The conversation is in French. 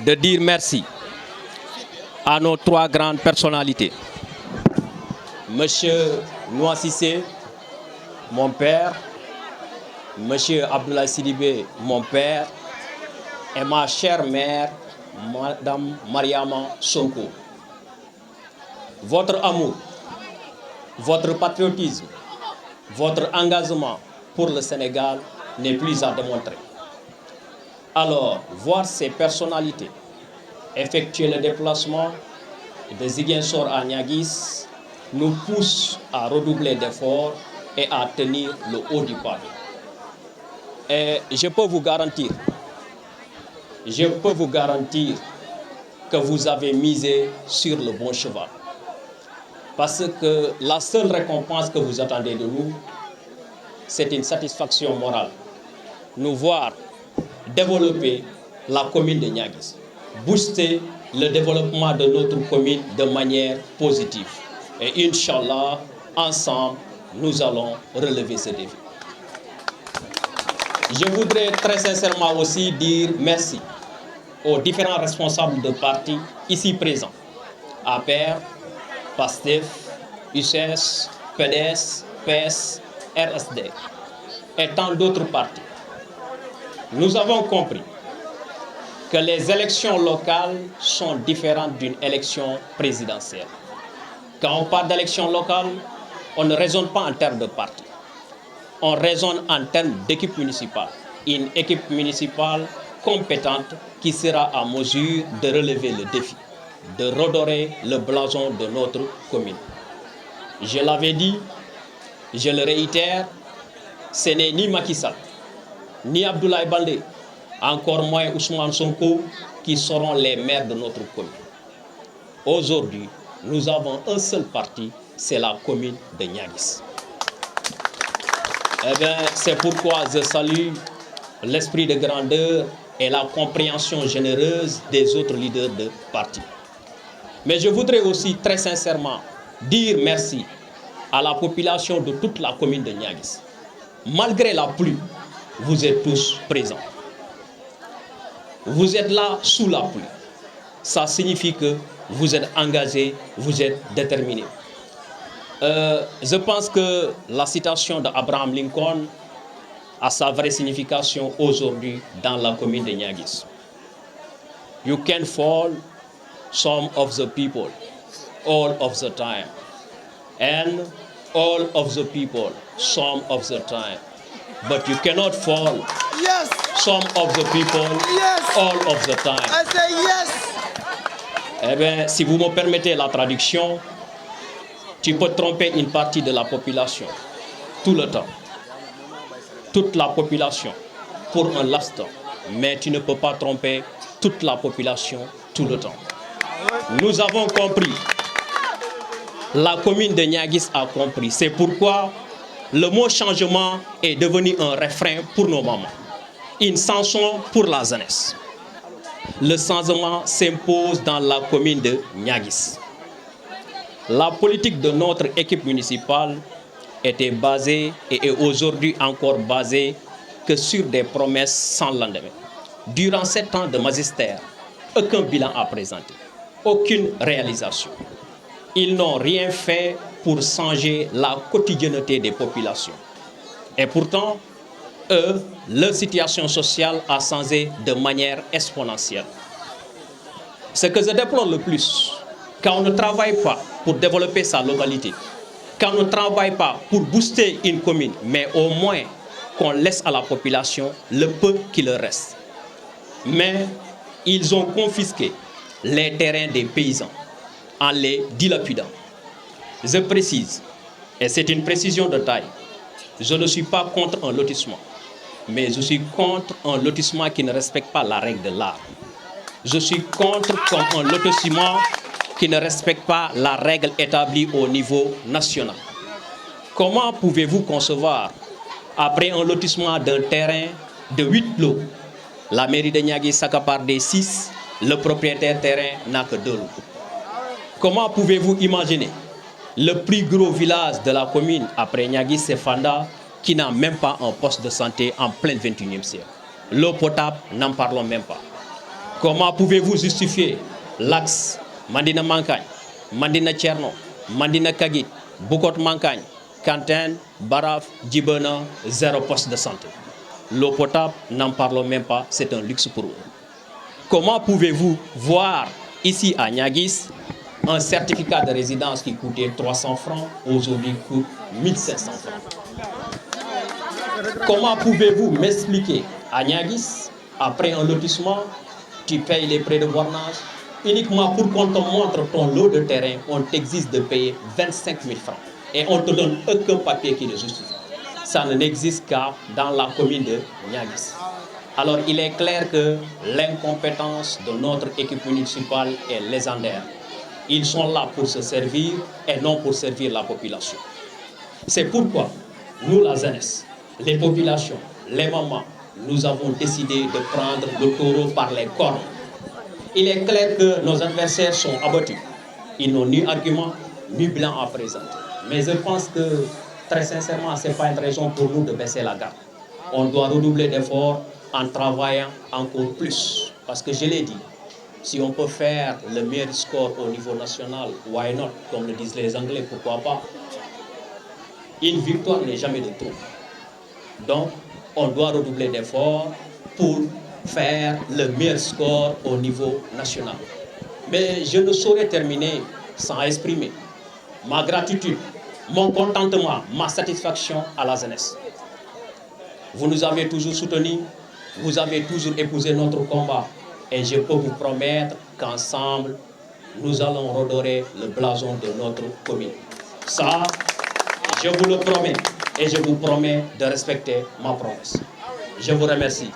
de dire merci à nos trois grandes personnalités. Monsieur Noa Cissé, mon père, Monsieur Abdoulaye Sidibé, mon père, et ma chère mère, Madame Mariama Sonko. Votre amour, votre patriotisme, votre engagement pour le Sénégal n'est plus à démontrer. Alors, voir ces personnalités effectuer le déplacement de Ziguinchor à Niaguis nous pousse à redoubler d'efforts et à tenir le haut du pavé. Et je peux vous garantir que vous avez misé sur le bon cheval. Parce que la seule récompense que vous attendez de nous, c'est une satisfaction morale. Nous voir développer la commune de Niaguis, booster le développement de notre commune de manière positive. Et Inch'Allah, ensemble, nous allons relever ce défi. Je voudrais très sincèrement aussi dire merci aux différents responsables de partis ici présents. APR, PASTEF, UCS, PDS, PS, RSD et tant d'autres partis. Nous avons compris que les élections locales sont différentes d'une élection présidentielle. Quand on parle d'élection locale, on ne raisonne pas en termes de parti. On raisonne en termes d'équipe municipale. Une équipe municipale compétente qui sera à mesure de relever le défi, de redorer le blason de notre commune. Je l'avais dit, je le réitère, ce n'est ni Macky Sall, ni Abdoulaye Baldé, encore moins Ousmane Sonko, qui seront les maires de notre commune. Aujourd'hui, nous avons un seul parti, c'est la commune de Niaguis. Eh bien, c'est pourquoi je salue l'esprit de grandeur et la compréhension généreuse des autres leaders de parti. Mais je voudrais aussi très sincèrement dire merci à la population de toute la commune de Niaguis. Malgré la pluie, vous êtes tous présents. Vous êtes là sous la pluie. Ça signifie que vous êtes engagés, vous êtes déterminés. Je pense que la citation d'Abraham Lincoln a sa vraie signification aujourd'hui dans la commune de Niaguis. You can fall some of the people all of the time, and all of the people some of the time, but you cannot fall some of the people all of the time. I say yes. Eh bien, si vous me permettez la traduction, tu peux tromper une partie de la population tout le temps, toute la population pour un laps de temps, mais tu ne peux pas tromper toute la population tout le temps. Nous avons compris, la commune de Niaguis a compris, c'est pourquoi le mot changement est devenu un refrain pour nos mamans, une chanson pour la jeunesse. Le changement s'impose dans la commune de Niaguis. La politique de notre équipe municipale était basée et est aujourd'hui encore basée que sur des promesses sans lendemain. Durant 7 ans de magistère, aucun bilan à présenter, aucune réalisation. Ils n'ont rien fait pour changer la quotidienneté des populations. Et pourtant, eux, leur situation sociale a changé de manière exponentielle. Ce que je déplore le plus, quand on ne travaille pas pour développer sa localité, quand on ne travaille pas pour booster une commune, mais au moins qu'on laisse à la population le peu qui leur reste. Mais ils ont confisqué les terrains des paysans en les dilapidant. Je précise, et c'est une précision de taille, je ne suis pas contre un lotissement, mais je suis contre un lotissement qui ne respecte pas la règle de l'art. Je suis contre un lotissement qui ne respecte pas la règle établie au niveau national. Comment pouvez-vous concevoir, après un lotissement d'un terrain de 8 lots, la mairie de Niaguis s'accapare des 6, le propriétaire terrain n'a que 2 lots? Comment pouvez-vous imaginer le plus gros village de la commune après Niaguis, c'est Fanda, qui n'a même pas un poste de santé en plein 21e siècle? L'eau potable, n'en parlons même pas. Comment pouvez-vous justifier l'axe Mandina Mankagne, Mandina Tcherno, Mandina Kagit, Bukot Mankagne, Kanten, Baraf, Djibena, 0 poste de santé? L'eau potable, n'en parlons même pas, c'est un luxe pour eux. Comment pouvez-vous voir ici à Niaguis un certificat de résidence qui coûtait 300 francs, aujourd'hui coûte 1500 francs? Comment pouvez-vous m'expliquer à Niaguis, après un lotissement, tu payes les frais de bornage, uniquement pour qu'on te montre ton lot de terrain, on t'exige de payer 25 000 francs et on ne te donne aucun papier qui le justifie. Ça n'existe qu'à dans la commune de Niaguis. Alors il est clair que l'incompétence de notre équipe municipale est légendaire. Ils sont là pour se servir et non pour servir la population. C'est pourquoi nous, la jeunesse, les populations, les mamans, nous avons décidé de prendre le taureau par les cornes. Il est clair que nos adversaires sont abattus. Ils n'ont ni argument, ni bilan à présenter. Mais je pense que, très sincèrement, ce n'est pas une raison pour nous de baisser la garde. On doit redoubler d'efforts en travaillant encore plus. Parce que je l'ai dit, si on peut faire le meilleur score au niveau national, why not? Comme le disent les Anglais, pourquoi pas? Une victoire n'est jamais de trop. Donc, on doit redoubler d'efforts pour faire le meilleur score au niveau national. Mais je ne saurais terminer sans exprimer ma gratitude, mon contentement, ma satisfaction à la jeunesse. Vous nous avez toujours soutenus, vous avez toujours épousé notre combat et je peux vous promettre qu'ensemble, nous allons redorer le blason de notre commune. Ça, je vous le promets et je vous promets de respecter ma promesse. Je vous remercie.